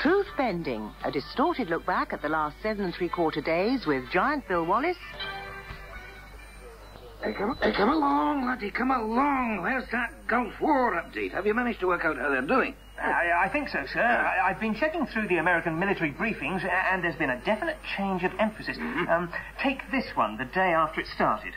Truth Bending, a distorted look back at the last 7 3/4 days with Giant Bill Wallace. Hey, come along, laddie, come along. Where's that Gulf War update? Have you managed to work out how they're doing? I think so, sir. I've been checking through the American military briefings, and there's been a definite change of emphasis. Take this one, the day after it started.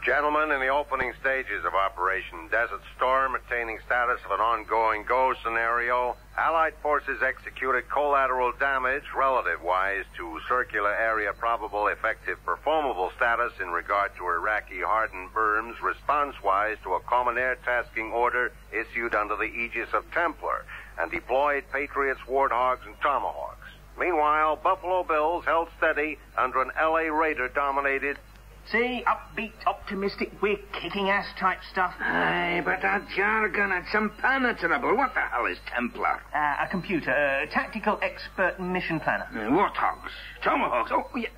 Gentlemen, in the opening stages of Operation Desert Storm, attaining status of an ongoing go scenario, Allied forces executed collateral damage relative-wise to circular area probable effective performable status in regard to Iraqi hardened berms, response-wise to a common air tasking order issued under the aegis of Templar, and deployed Patriots, Warthogs, and Tomahawks. Meanwhile, Buffalo Bills held steady under an L.A. Raider-dominated. See, upbeat, optimistic, we're kicking ass type stuff. Aye, but that jargon, it's impenetrable. What the hell is Templar? A computer, a tactical expert mission planner. Warthogs, Tomahawks,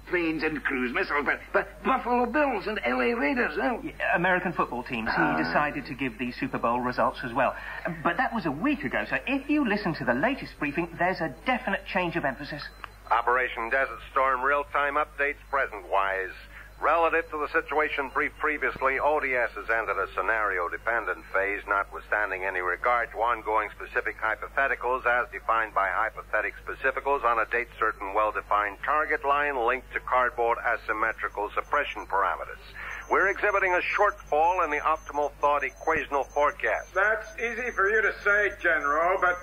planes and cruise missiles, but Buffalo Bills and L.A. Raiders, no? Yeah, American football teams. He decided to give the Super Bowl results as well. But that was a week ago, so if you listen to the latest briefing, there's a definite change of emphasis. Operation Desert Storm real-time updates present-wise. Relative to the situation briefed previously, ODS has entered a scenario-dependent phase, notwithstanding any regard to ongoing specific hypotheticals as defined by hypothetic specificals on a date-certain, well-defined target line linked to cardboard asymmetrical suppression parameters. We're exhibiting a shortfall in the optimal thought equational forecast. That's easy for you to say, General, but...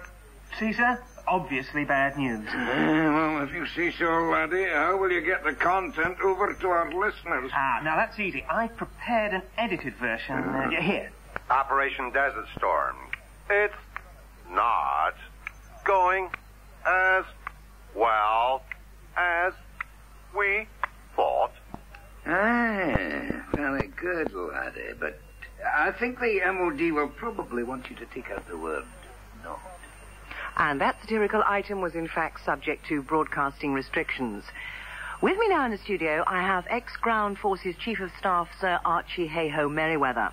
Caesar? Obviously bad news. Well, if you say so, laddie, how will you get the content over to our listeners? Now that's easy. I prepared an edited version. Here. Operation Desert Storm. It's not going as well as we thought. Very good, laddie, but I think the MOD will probably want you to take out the word not. And that satirical item was in fact subject to broadcasting restrictions. With me now in the studio, I have ex-Ground Forces Chief of Staff Sir Archie Hayhoe Merriweather.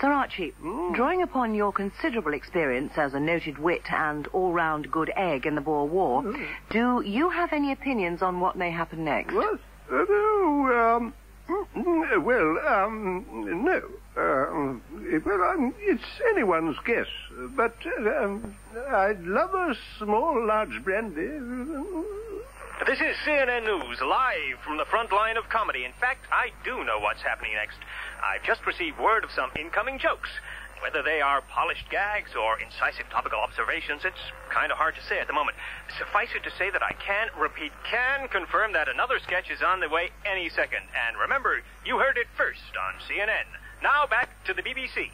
Sir Archie, drawing upon your considerable experience as a noted wit and all-round good egg in the Boer War, do you have any opinions on what may happen next? What? No. It's anyone's guess. But I'd love a small, large brandy. This is CNN News, live from the front line of comedy. In fact, I do know what's happening next. I've just received word of some incoming jokes. Whether they are polished gags or incisive topical observations, it's kind of hard to say at the moment. Suffice it to say that I can confirm that another sketch is on the way any second. And remember, you heard it first on CNN. Now back to the BBC.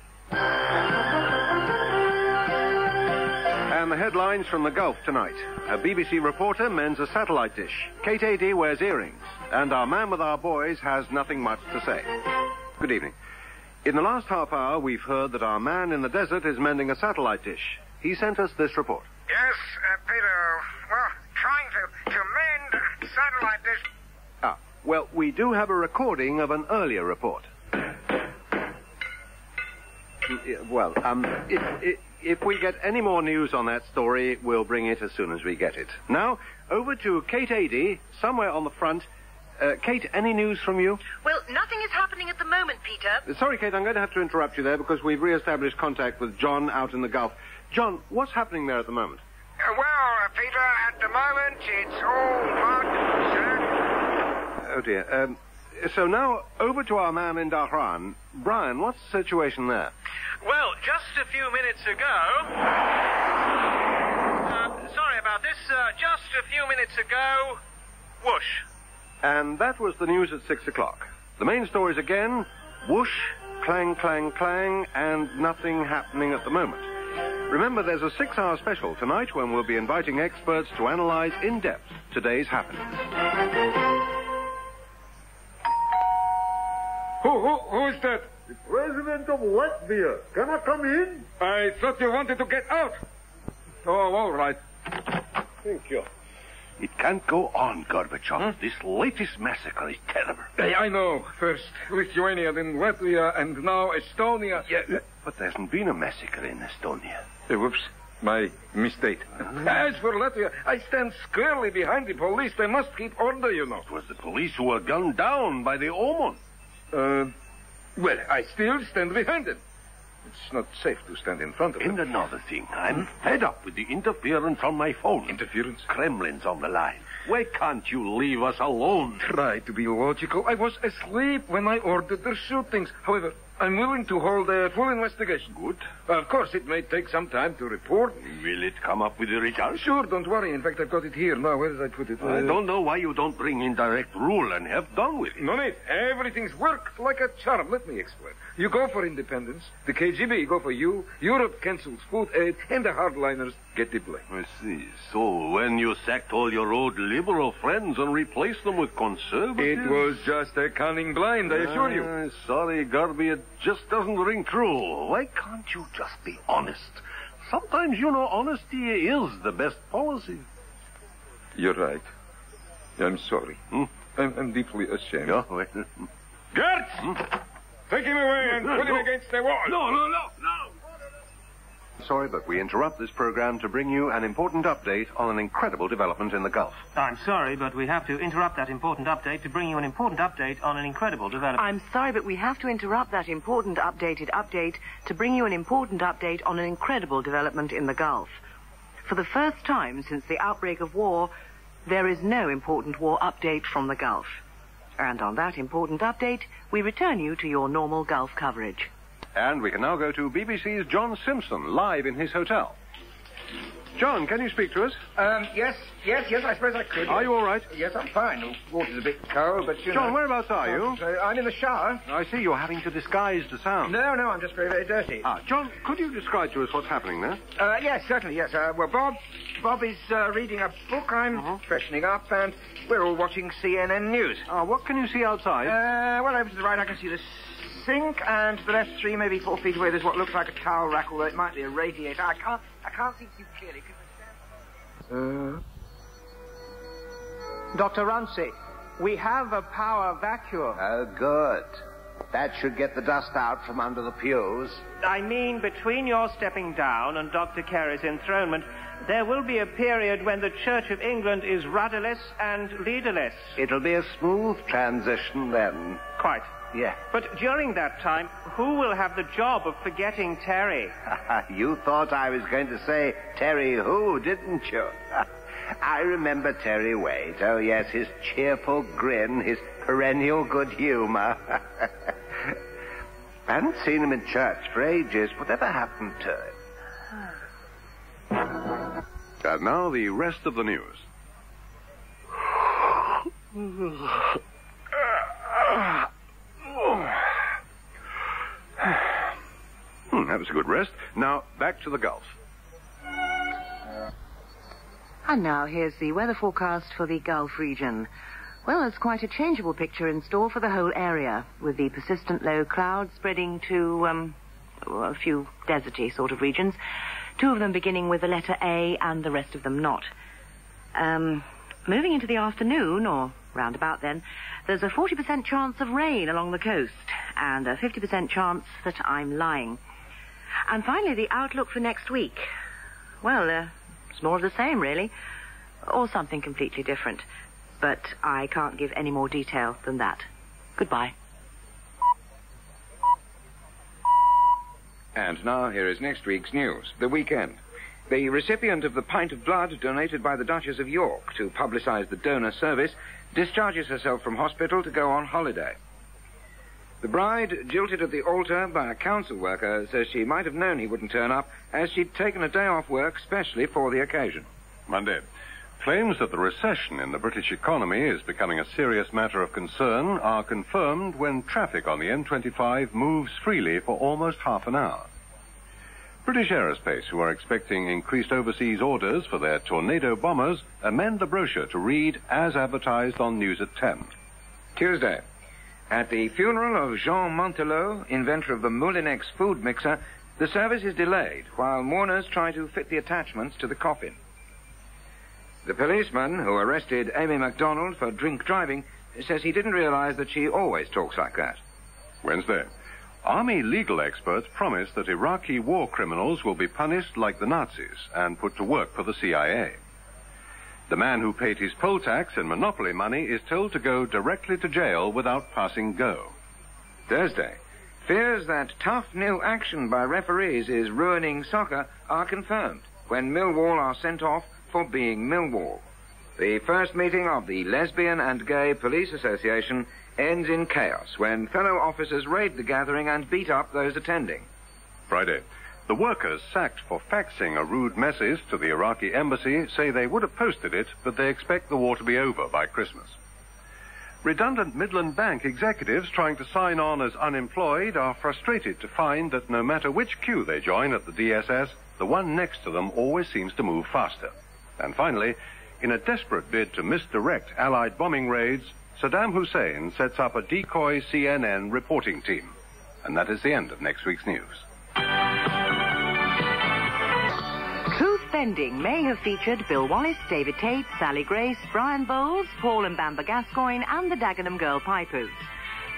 And the headlines from the Gulf tonight. A BBC reporter mends a satellite dish. Kate Adie wears earrings. And our man with our boys has nothing much to say. Good evening. In the last half hour, we've heard that our man in the desert is mending a satellite dish. He sent us this report. Yes, Peter. Well, trying to mend satellite dish. Well, we do have a recording of an earlier report. Well, if we get any more news on that story, we'll bring it as soon as we get it. Now, over to Kate Adie, somewhere on the front. Kate, any news from you? Well, nothing is happening at the moment, Peter. Sorry, Kate, I'm going to have to interrupt you there because we've re-established contact with John out in the Gulf. John, what's happening there at the moment? Well, Peter, at the moment, it's all hot. Oh, dear. So now, over to our man in Dhahran. Brian, what's the situation there? Well, just a few minutes ago... sorry about this. Just a few minutes ago... Whoosh. And that was the news at 6 o'clock. The main stories again, whoosh, clang, clang, clang, and nothing happening at the moment. Remember, there's a 6-hour special tonight when we'll be inviting experts to analyze in depth today's happenings. Who's that? The President of Latvia. Can I come in? I thought you wanted to get out. Oh, all right. Thank you. It can't go on, Gorbachev. This latest massacre is terrible. I know. First Lithuania, then Latvia, and now Estonia. Yeah, but there hasn't been a massacre in Estonia. Whoops. My mistake. As for Latvia, I stand squarely behind the police. They must keep order, you know. It was the police who were gunned down by the Omon. Well, I still stand behind them. It's not safe to stand in front of them. And another thing, I'm fed up with the interference on my phone. Interference? Kremlin's on the line. Why can't you leave us alone? Try to be logical. I was asleep when I ordered their shootings. However, I'm willing to hold a full investigation. Good. Of course, it may take some time to report. Will it come up with the results? Sure, don't worry. In fact, I've got it here. Now, where did I put it? I don't know why you don't bring in direct rule and have done with it. No need. Everything's worked like a charm. Let me explain. You go for independence. The KGB go for you. Europe cancels food aid. And the hardliners get the blame. I see. So when you sacked all your old liberal friends and replaced them with conservatives... It was just a cunning blind, I assure you. Sorry, Garby, it just doesn't ring true. Why can't you just be honest? Sometimes, honesty is the best policy. You're right. I'm sorry. I'm deeply ashamed. Yeah, wait. Gertz! Take him away and put him against the wall. No. Sorry, but we interrupt this program to bring you an important update on an incredible development in the Gulf. I'm sorry, but we have to interrupt that important update to bring you an important update on an incredible development. I'm sorry, but we have to interrupt that important update to bring you an important update on an incredible development in the Gulf. For the first time since the outbreak of war, there is no important war update from the Gulf. And on that important update, we return you to your normal Gulf coverage. And we can now go to BBC's John Simpson, live in his hotel. John, can you speak to us? Yes, I suppose I could. Are you all right? Yes, I'm fine. The water's a bit cold, but you know... John, whereabouts are you? I'm in the shower. I see you're having to disguise the sound. No, I'm just very, very dirty. John, could you describe to us what's happening there? Yes, certainly, yes. Well, Bob is reading a book. I'm freshening up, and we're all watching CNN News. What can you see outside? Well, over to the right, I can see the sink, and to the left, 3, maybe 4 feet away, there's what looks like a towel rack, although it might be a radiator. I can't see too clearly. Dr. Runcie, we have a power vacuum. Oh, good. That should get the dust out from under the pews. I mean, between your stepping down and Dr. Carey's enthronement, there will be a period when the Church of England is rudderless and leaderless. It'll be a smooth transition then. Quite. Yeah. But during that time, who will have the job of forgetting Terry? You thought I was going to say Terry who, didn't you? I remember Terry Waite. Oh, yes, his cheerful grin, his perennial good humor. I hadn't seen him in church for ages. Whatever happened to him? And now the rest of the news. That was a good rest. Now, back to the Gulf. And now here's the weather forecast for the Gulf region. Well, it's quite a changeable picture in store for the whole area, with the persistent low clouds spreading to a few deserty sort of regions, 2 of them beginning with the letter A and the rest of them not. Moving into the afternoon, or round about then, there's a 40% chance of rain along the coast, and a 50% chance that I'm lying. And finally, the outlook for next week. Well, it's more of the same, really. Or something completely different. But I can't give any more detail than that. Goodbye. And now here is next week's news. The weekend. The recipient of the pint of blood donated by the Duchess of York to publicize the donor service discharges herself from hospital to go on holiday. The bride, jilted at the altar by a council worker, says she might have known he wouldn't turn up, as she'd taken a day off work specially for the occasion. Monday. Claims that the recession in the British economy is becoming a serious matter of concern are confirmed when traffic on the M25 moves freely for almost half an hour. British Aerospace, who are expecting increased overseas orders for their Tornado bombers, amend the brochure to read as advertised on News at 10. Tuesday. At the funeral of Jean Montelot, inventor of the Moulinex food mixer, the service is delayed while mourners try to fit the attachments to the coffin. The policeman who arrested Amy MacDonald for drink driving says he didn't realize that she always talks like that. Wednesday. Army legal experts promise that Iraqi war criminals will be punished like the Nazis and put to work for the CIA. The man who paid his poll tax and monopoly money is told to go directly to jail without passing go. Thursday, fears that tough nil action by referees is ruining soccer are confirmed when Millwall are sent off for being Millwall. The first meeting of the Lesbian and Gay Police Association ends in chaos when fellow officers raid the gathering and beat up those attending. Friday, the workers sacked for faxing a rude message to the Iraqi embassy say they would have posted it, but they expect the war to be over by Christmas. Redundant Midland Bank executives trying to sign on as unemployed are frustrated to find that no matter which queue they join at the DSS, the one next to them always seems to move faster. And finally, in a desperate bid to misdirect Allied bombing raids, Saddam Hussein sets up a decoy CNN reporting team. And that is the end of next week's news. Truth Bending may have featured Bill Wallace, David Tate, Sally Grace, Brian Bowles, Paul and Bamba Gascoigne, and the Dagenham Girl Pipers.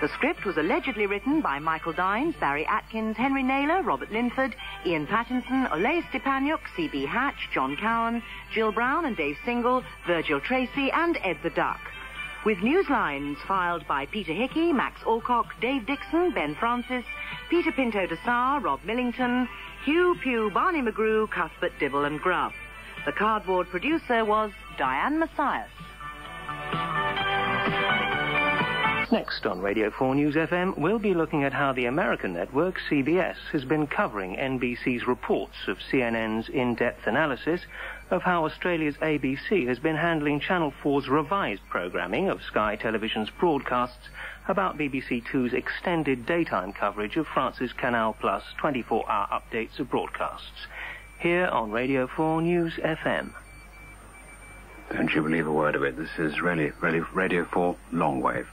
The script was allegedly written by Michael Dines, Barry Atkins, Henry Naylor, Robert Linford, Ian Pattinson, Ole Stepaniuk, C.B. Hatch, John Cowan, Jill Brown and Dave Single, Virgil Tracy, and Ed the Duck. With news lines filed by Peter Hickey, Max Alcock, Dave Dixon, Ben Francis, Peter Pinto de Sar, Rob Millington, Hugh Pugh, Barney McGrew, Cuthbert Dibble and Grubb. The cardboard producer was Diane Macias. Next on Radio 4 News FM, we'll be looking at how the American network, CBS, has been covering NBC's reports of CNN's in-depth analysis of how Australia's ABC has been handling Channel 4's revised programming of Sky Television's broadcasts about BBC Two's extended daytime coverage of France's Canal Plus 24-hour updates of broadcasts. Here on Radio 4 News FM. Don't you believe a word of it. This is really Radio 4 long wave.